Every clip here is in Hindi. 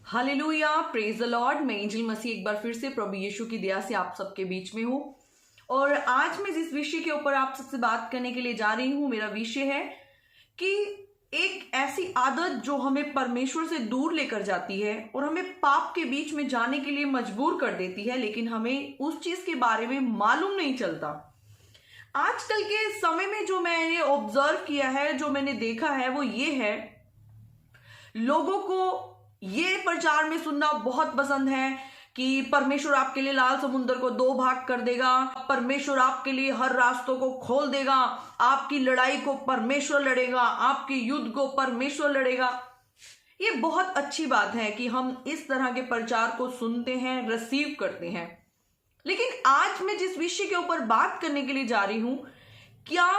Hallelujah, praise the Lord. मैं एंजल मसीह एक बार फिर से प्रभु यीशु की दया से आप सबके बीच में हूँ। और आज मैं जिस विषय के ऊपर आप सबसे बात करने के लिए जा रही हूँ, मेरा विषय है कि एक ऐसी आदत जो हमें परमेश्वर से दूर लेकर जाती है और हमें पाप के बीच में जाने के लिए मजबूर कर देती है, लेकिन हमें उस चीज के बारे में मालूम नहीं चलता। आजकल के समय में जो मैंने ऑब्जर्व किया है, जो मैंने देखा है, वो ये है, लोगों को ये प्रचार में सुनना बहुत पसंद है कि परमेश्वर आपके लिए लाल समुद्र को 2 भाग कर देगा, परमेश्वर आपके लिए हर रास्तों को खोल देगा, आपकी लड़ाई को परमेश्वर लड़ेगा, आपके युद्ध को परमेश्वर लड़ेगा। ये बहुत अच्छी बात है कि हम इस तरह के प्रचार को सुनते हैं, रिसीव करते हैं। लेकिन आज मैं जिस विषय के ऊपर बात करने के लिए जा रही हूं, क्या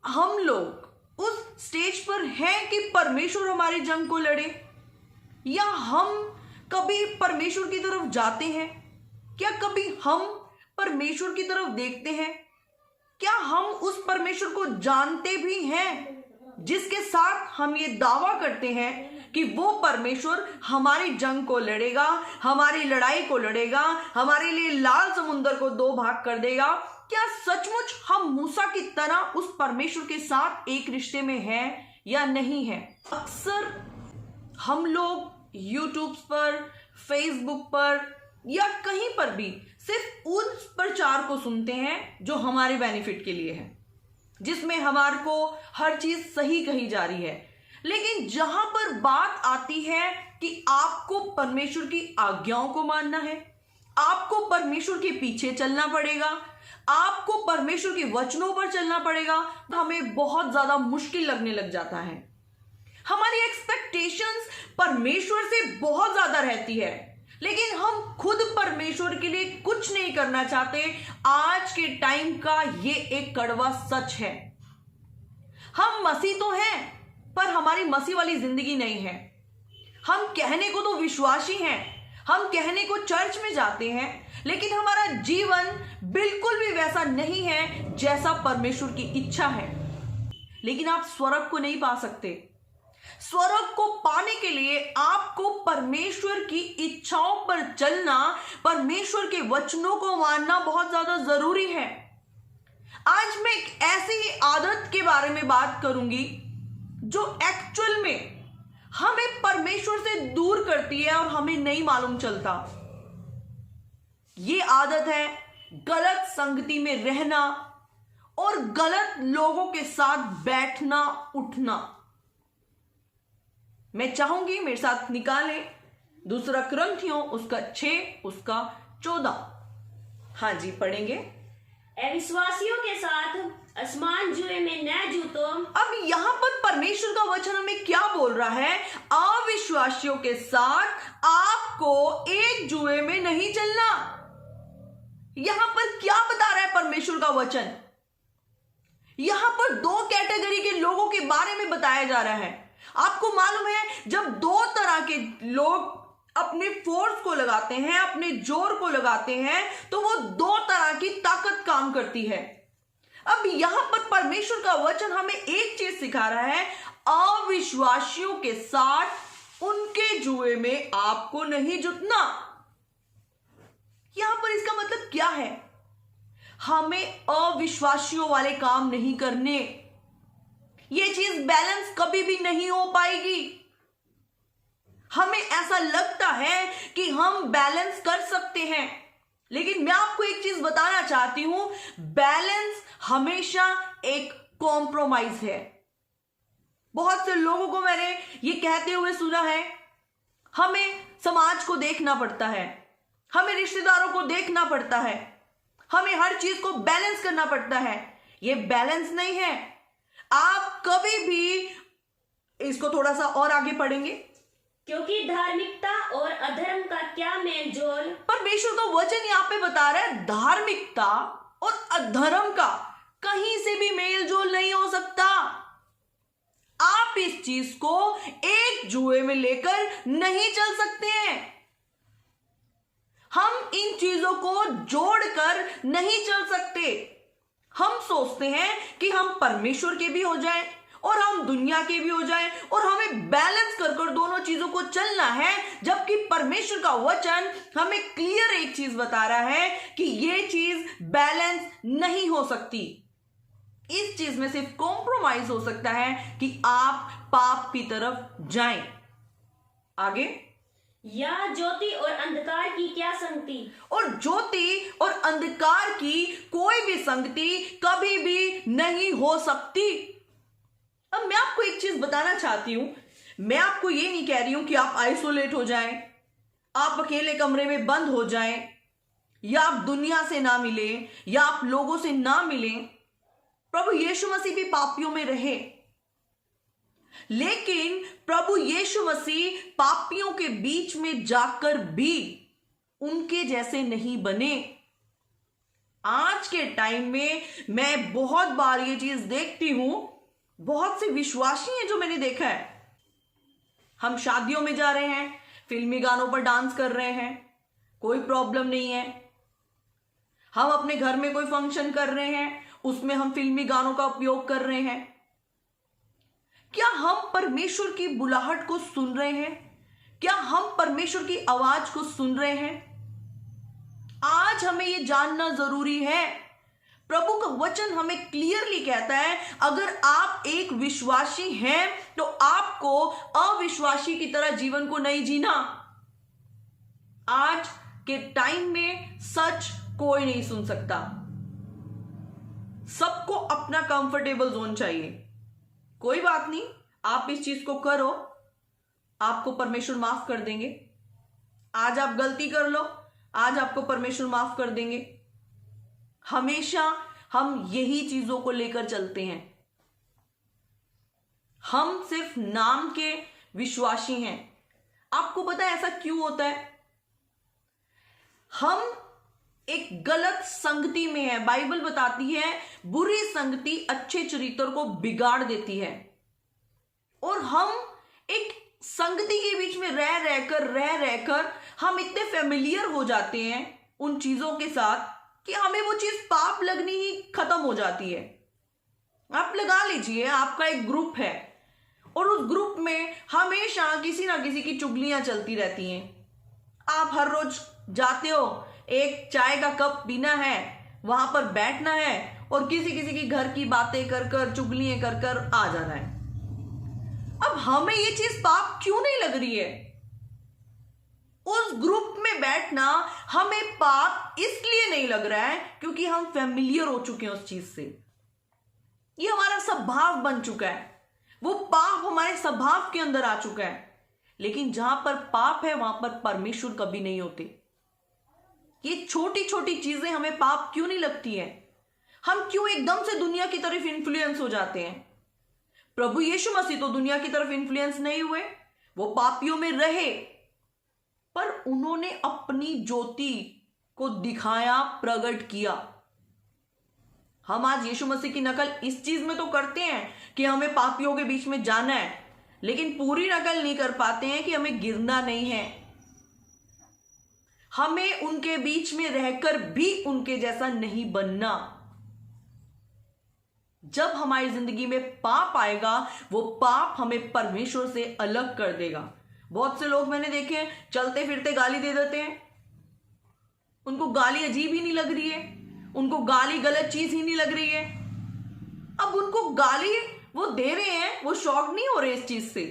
हम लोग उस स्टेज पर हैं कि परमेश्वर हमारी जंग को लड़े, या हम कभी परमेश्वर की तरफ जाते हैं? क्या कभी हम परमेश्वर की तरफ देखते हैं? क्या हम उस परमेश्वर को जानते भी हैं जिसके साथ हम ये दावा करते हैं कि वो परमेश्वर हमारी जंग को लड़ेगा, हमारी लड़ाई को लड़ेगा, हमारे लिए लाल समुद्र को 2 भाग कर देगा? क्या सचमुच हम मूसा की तरह उस परमेश्वर के साथ एक रिश्ते में हैं या नहीं हैं? अक्सर हम लोग यूट्यूब पर, फेसबुक पर या कहीं पर भी सिर्फ उस प्रचार को सुनते हैं जो हमारे बेनिफिट के लिए है, जिसमें हमारे को हर चीज सही कही जा रही है। लेकिन जहां पर बात आती है कि आपको परमेश्वर की आज्ञाओं को मानना है, आपको परमेश्वर के पीछे चलना पड़ेगा, आपको परमेश्वर के वचनों पर चलना पड़ेगा, तो हमें बहुत ज्यादा मुश्किल लगने लग जाता है। हमारी एक्सपेक्टेशंस परमेश्वर से बहुत ज्यादा रहती है, लेकिन हम खुद परमेश्वर के लिए कुछ नहीं करना चाहते। आज के टाइम का ये एक कड़वा सच है। हम मसीह तो हैं, पर हमारी मसीह वाली जिंदगी नहीं है। हम कहने को तो विश्वासी हैं, हम कहने को चर्च में जाते हैं, लेकिन हमारा जीवन बिल्कुल भी वैसा नहीं है जैसा परमेश्वर की इच्छा है। लेकिन आप स्वर्ग को नहीं पा सकते। स्वर्ग को पाने के लिए आपको परमेश्वर की इच्छाओं पर चलना, परमेश्वर के वचनों को मानना बहुत ज्यादा जरूरी है। आज मैं एक ऐसी आदत के बारे में बात करूंगी जो एक्चुअल में हमें परमेश्वर से दूर करती है और हमें नहीं मालूम चलता। ये आदत है गलत संगति में रहना और गलत लोगों के साथ बैठना उठना। मैं चाहूंगी मेरे साथ निकालें 2 कुरिन्थियों उसका 6 उसका 14। हाँ जी, पढ़ेंगे। अविश्वासियों के साथ असमान जुए में न जूतो। अब यहां पर परमेश्वर का वचन हमें क्या बोल रहा है? अविश्वासियों के साथ आपको एक जुए में नहीं चलना। यहां पर क्या बता रहा है परमेश्वर का वचन? यहां पर 2 कैटेगरी के लोगों के बारे में बताया जा रहा है। आपको मालूम है, जब 2 तरह के लोग अपने फोर्स को लगाते हैं, अपने जोर को लगाते हैं, तो वो 2 तरह की ताकत काम करती है। अब यहां पर परमेश्वर का वचन हमें एक चीज सिखा रहा है, अविश्वासियों के साथ उनके जुए में आपको नहीं जुटना। यहां पर इसका मतलब क्या है? हमें अविश्वासियों वाले काम नहीं करने। ये चीज बैलेंस कभी भी नहीं हो पाएगी। हमें ऐसा लगता है कि हम बैलेंस कर सकते हैं, लेकिन मैं आपको एक चीज बताना चाहती हूं, बैलेंस हमेशा एक कॉम्प्रोमाइज है। बहुत से लोगों को मैंने ये कहते हुए सुना है, हमें समाज को देखना पड़ता है, हमें रिश्तेदारों को देखना पड़ता है, हमें हर चीज को बैलेंस करना पड़ता है। ये बैलेंस नहीं है। आप कभी भी इसको थोड़ा सा और आगे पढ़ेंगे, क्योंकि धार्मिकता और अधर्म का क्या मेल जोल। परमेश्वर का वचन यहाँ पे बता रहा है, धार्मिकता और अधर्म का कहीं से भी मेल जोल नहीं हो सकता। आप इस चीज को एक जुए में लेकर नहीं चल सकते हैं। हम इन चीजों को जोड़कर नहीं चल सकते। हम सोचते हैं कि हम परमेश्वर के भी हो जाएं और हम दुनिया के भी हो जाएं, और हमें बैलेंस कर कर दोनों चीजों को चलना है। जबकि परमेश्वर का वचन हमें क्लियर एक चीज बता रहा है कि ये चीज बैलेंस नहीं हो सकती। इस चीज में सिर्फ कॉम्प्रोमाइज हो सकता है कि आप पाप की तरफ जाएं। आगे, या ज्योति और अंधकार की क्या संगति, और ज्योति और अंधकार की कोई भी संगति कभी भी नहीं हो सकती। अब मैं आपको एक चीज बताना चाहती हूं। मैं आपको ये नहीं कह रही हूं कि आप आइसोलेट हो जाएं, आप अकेले कमरे में बंद हो जाएं, या आप दुनिया से ना मिलें, या आप लोगों से ना मिलें। प्रभु यीशु मसीह भी पापियों में रहे, लेकिन प्रभु यीशु मसीह पापियों के बीच में जाकर भी उनके जैसे नहीं बने। आज के टाइम में मैं बहुत बार ये चीज देखती हूं, बहुत से विश्वासी हैं जो मैंने देखा है, हम शादियों में जा रहे हैं, फिल्मी गानों पर डांस कर रहे हैं, कोई प्रॉब्लम नहीं है। हम अपने घर में कोई फंक्शन कर रहे हैं, उसमें हम फिल्मी गानों का उपयोग कर रहे हैं। क्या हम परमेश्वर की बुलाहट को सुन रहे हैं? क्या हम परमेश्वर की आवाज को सुन रहे हैं? आज हमें यह जानना जरूरी है। प्रभु का वचन हमें क्लियरली कहता है, अगर आप एक विश्वासी हैं तो आपको अविश्वासी की तरह जीवन को नहीं जीना। आज के टाइम में सच कोई नहीं सुन सकता। सबको अपना कंफर्टेबल जोन चाहिए। कोई बात नहीं, आप इस चीज को करो, आपको परमेश्वर माफ कर देंगे। आज आप गलती कर लो, आज आपको परमेश्वर माफ कर देंगे। हमेशा हम यही चीजों को लेकर चलते हैं। हम सिर्फ नाम के विश्वासी हैं। आपको पता है ऐसा क्यों होता है? हम एक गलत संगति में है। बाइबल बताती है बुरी संगति अच्छे चरित्र को बिगाड़ देती है, और हम एक संगति के बीच में रह रहकर हम इतने फेमिलियर हो जाते हैं उन चीजों के साथ कि हमें वो चीज पाप लगनी ही खत्म हो जाती है। आप लगा लीजिए, आपका एक ग्रुप है और उस ग्रुप में हमेशा किसी ना किसी की चुगलियां चलती रहती हैं। आप हर रोज जाते हो, एक चाय का कप पीना है, वहां पर बैठना है और किसी किसी की घर की बातें कर कर, चुगलियां कर कर आ जाना है। अब हमें ये चीज पाप क्यों नहीं लग रही है? उस ग्रुप में बैठना हमें पाप इसलिए नहीं लग रहा है क्योंकि हम फेमिलियर हो चुके हैं उस चीज से। ये हमारा स्वभाव बन चुका है, वो पाप हमारे स्वभाव के अंदर आ चुका है। लेकिन जहां पर पाप है वहां पर परमेश्वर कभी नहीं होते। ये छोटी छोटी चीजें हमें पाप क्यों नहीं लगती है? हम क्यों एकदम से दुनिया की तरफ इन्फ्लुएंस हो जाते हैं? प्रभु यीशु मसीह तो दुनिया की तरफ इन्फ्लुएंस नहीं हुए, वो पापियों में रहे, पर उन्होंने अपनी ज्योति को दिखाया, प्रकट किया। हम आज यीशु मसीह की नकल इस चीज में तो करते हैं कि हमें पापियों के बीच में जाना है, लेकिन पूरी नकल नहीं कर पाते हैं कि हमें गिरना नहीं है। हमें उनके बीच में रहकर भी उनके जैसा नहीं बनना। जब हमारी जिंदगी में पाप आएगा, वो पाप हमें परमेश्वर से अलग कर देगा। बहुत से लोग मैंने देखे हैं, चलते फिरते गाली दे देते हैं, उनको गाली अजीब ही नहीं लग रही है, उनको गाली गलत चीज ही नहीं लग रही है। अब उनको गाली वो दे रहे हैं, वो शॉक नहीं हो रहे इस चीज से।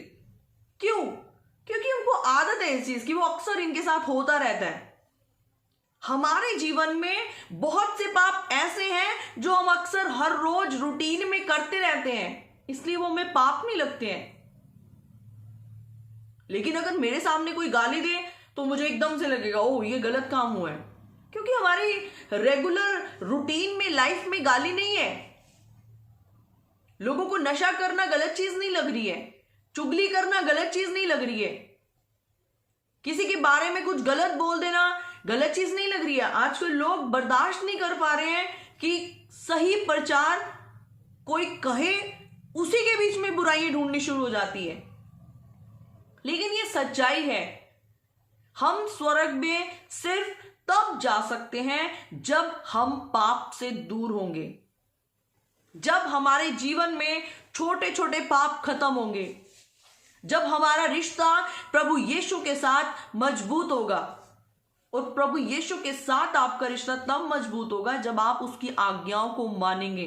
क्यों? क्योंकि उनको आदत है इस चीज की, वो अक्सर इनके साथ होता रहता है। हमारे जीवन में बहुत से पाप ऐसे हैं जो हम अक्सर हर रोज रूटीन में करते रहते हैं, इसलिए वो हमें पाप नहीं लगते हैं। लेकिन अगर मेरे सामने कोई गाली दे तो मुझे एकदम से लगेगा ओह ये गलत काम हुआ है, क्योंकि हमारी रेगुलर रूटीन में, लाइफ में गाली नहीं है। लोगों को नशा करना गलत चीज नहीं लग रही है, चुगली करना गलत चीज नहीं लग रही है, किसी के बारे में कुछ गलत बोल देना गलत चीज नहीं लग रही है। आजकल लोग बर्दाश्त नहीं कर पा रहे हैं कि सही प्रचार कोई कहे, उसी के बीच में बुराइयां ढूंढनी शुरू हो जाती है। लेकिन ये सच्चाई है, हम स्वर्ग में सिर्फ तब जा सकते हैं जब हम पाप से दूर होंगे। जब हमारे जीवन में छोटे छोटे पाप खत्म होंगे, जब हमारा रिश्ता प्रभु यीशु के साथ मजबूत होगा। और प्रभु यीशु के साथ आपका रिश्ता तब मजबूत होगा जब आप उसकी आज्ञाओं को मानेंगे।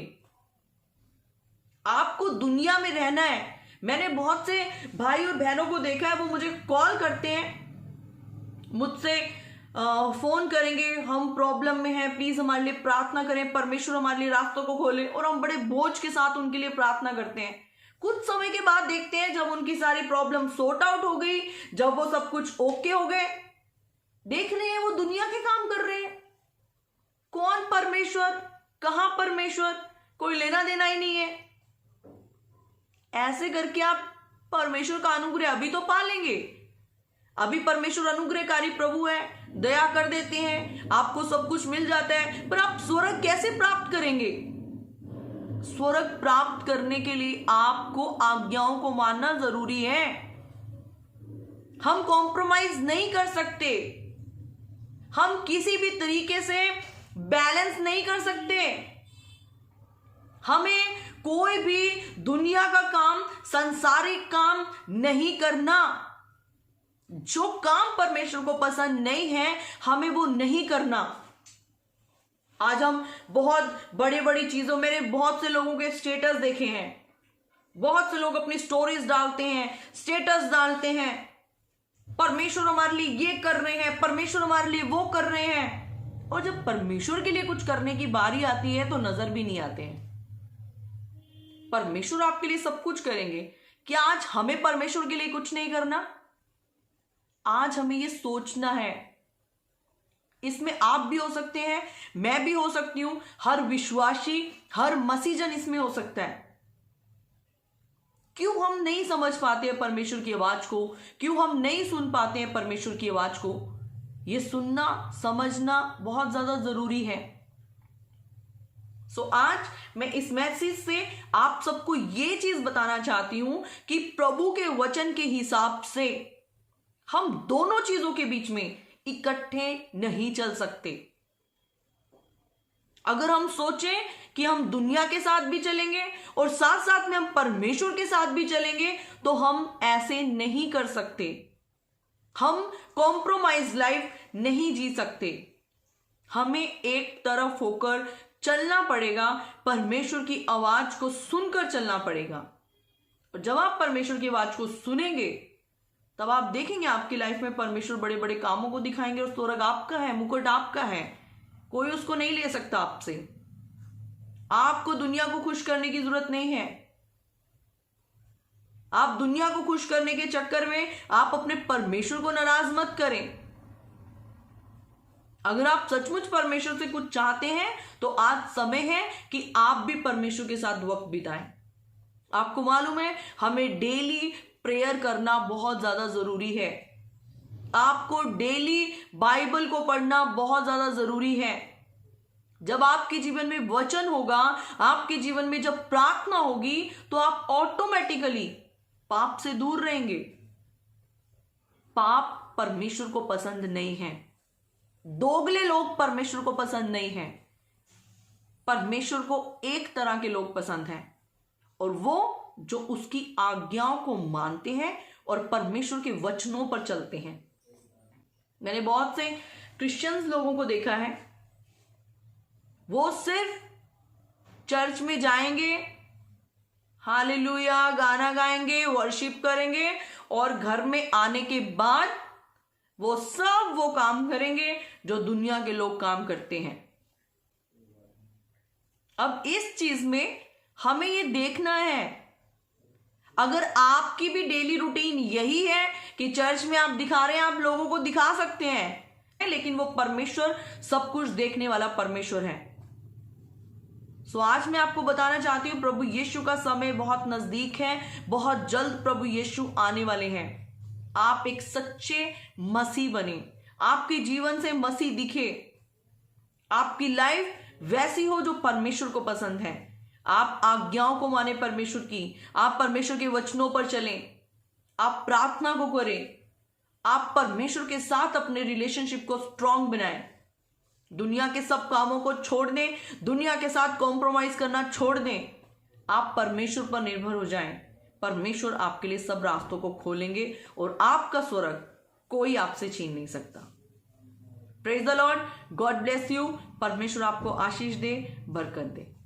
आपको दुनिया में रहना है। मैंने बहुत से भाई और बहनों को देखा है, वो मुझे कॉल करते हैं, मुझसे फोन करेंगे, हम प्रॉब्लम में हैं, प्लीज हमारे लिए प्रार्थना करें, परमेश्वर हमारे लिए रास्तों को खोले। और हम बड़े बोझ के साथ उनके लिए प्रार्थना करते हैं। कुछ समय के बाद देखते हैं जब उनकी सारी प्रॉब्लम सॉर्ट आउट हो गई, जब वो सब कुछ ओके हो गए, देख रहे हैं वो दुनिया के काम कर रहे हैं। कौन परमेश्वर, कहां परमेश्वर, कोई लेना देना ही नहीं है। ऐसे करके आप परमेश्वर का अनुग्रह अभी तो पा लेंगे। अभी परमेश्वर अनुग्रहकारी प्रभु है, दया कर देते हैं, आपको सब कुछ मिल जाता है, पर आप स्वर्ग कैसे प्राप्त करेंगे? स्वर्ग प्राप्त करने के लिए आपको आज्ञाओं को मानना जरूरी है। हम कॉम्प्रोमाइज नहीं कर सकते, हम किसी भी तरीके से बैलेंस नहीं कर सकते। हमें कोई भी दुनिया का काम, सांसारिक काम नहीं करना। जो काम परमेश्वर को पसंद नहीं है, हमें वो नहीं करना। आज हम बहुत बड़ी बड़ी चीजों, मेरे बहुत से लोगों के स्टेटस देखे हैं, बहुत से लोग अपनी स्टोरीज डालते हैं, स्टेटस डालते हैं, परमेश्वर हमारे लिए ये कर रहे हैं, परमेश्वर हमारे लिए वो कर रहे हैं। और जब परमेश्वर के लिए कुछ करने की बारी आती है तो नजर भी नहीं आते हैं। परमेश्वर आपके लिए सब कुछ करेंगे, क्या आज हमें परमेश्वर के लिए कुछ नहीं करना? आज हमें ये सोचना है। इसमें आप भी हो सकते हैं, मैं भी हो सकती हूं, हर विश्वासी, हर मसीहजन इसमें हो सकता है। क्यों हम नहीं समझ पाते हैं परमेश्वर की आवाज को? क्यों हम नहीं सुन पाते हैं परमेश्वर की आवाज को? ये सुनना, समझना बहुत ज्यादा जरूरी है। आज मैं इस मैसेज से आप सबको ये चीज बताना चाहती हूं कि प्रभु के वचन के हिसाब से हम दोनों चीजों के बीच में इकट्ठे नहीं चल सकते। अगर हम सोचें कि हम दुनिया के साथ भी चलेंगे और साथ साथ में हम परमेश्वर के साथ भी चलेंगे, तो हम ऐसे नहीं कर सकते। हम कॉम्प्रोमाइज लाइफ नहीं जी सकते। हमें एक तरफ होकर चलना पड़ेगा, परमेश्वर की आवाज को सुनकर चलना पड़ेगा। और जब आप परमेश्वर की आवाज को सुनेंगे, तब आप देखेंगे आपकी लाइफ में परमेश्वर बड़े बड़े कामों को दिखाएंगे। और स्वर्ग आपका है, मुकुट आपका है, कोई उसको नहीं ले सकता आपसे। आपको दुनिया को खुश करने की जरूरत नहीं है। आप दुनिया को खुश करने के चक्कर में आप अपने परमेश्वर को नाराज मत करें। अगर आप सचमुच परमेश्वर से कुछ चाहते हैं, तो आज समय है कि आप भी परमेश्वर के साथ वक्त बिताएं। आपको मालूम है, हमें डेली प्रेयर करना बहुत ज्यादा जरूरी है। आपको डेली बाइबल को पढ़ना बहुत ज्यादा जरूरी है। जब आपके जीवन में वचन होगा, आपके जीवन में जब प्रार्थना होगी, तो आप ऑटोमेटिकली पाप से दूर रहेंगे। पाप परमेश्वर को पसंद नहीं है। दोगले लोग परमेश्वर को पसंद नहीं है। परमेश्वर को एक तरह के लोग पसंद हैं, और वो जो उसकी आज्ञाओं को मानते हैं और परमेश्वर के वचनों पर चलते हैं। मैंने बहुत से क्रिश्चियंस लोगों को देखा है, वो सिर्फ चर्च में जाएंगे, हालेलुया गाना गाएंगे, वर्शिप करेंगे, और घर में आने के बाद वो काम करेंगे जो दुनिया के लोग काम करते हैं। अब इस चीज में हमें ये देखना है, अगर आपकी भी डेली रूटीन यही है कि चर्च में आप दिखा रहे हैं, आप लोगों को दिखा सकते हैं, लेकिन वो परमेश्वर सब कुछ देखने वाला परमेश्वर है। आज मैं आपको बताना चाहती हूं, प्रभु यीशु का समय बहुत नजदीक है। बहुत जल्द प्रभु यीशु आने वाले हैं। आप एक सच्चे मसीह बने, आपके जीवन से मसीह दिखे, आपकी लाइफ वैसी हो जो परमेश्वर को पसंद है। आप आज्ञाओं को माने परमेश्वर की, आप परमेश्वर के वचनों पर चलें, आप प्रार्थना को करें, आप परमेश्वर के साथ अपने रिलेशनशिप को स्ट्रांग बनाएं। दुनिया के सब कामों को छोड़ दें, दुनिया के साथ कॉम्प्रोमाइज करना छोड़ दें, आप परमेश्वर पर निर्भर हो जाएं, परमेश्वर आपके लिए सब रास्तों को खोलेंगे और आपका स्वर्ग कोई आपसे छीन नहीं सकता। Praise the Lord, God bless you. परमेश्वर आपको आशीष दे, बरकत दे।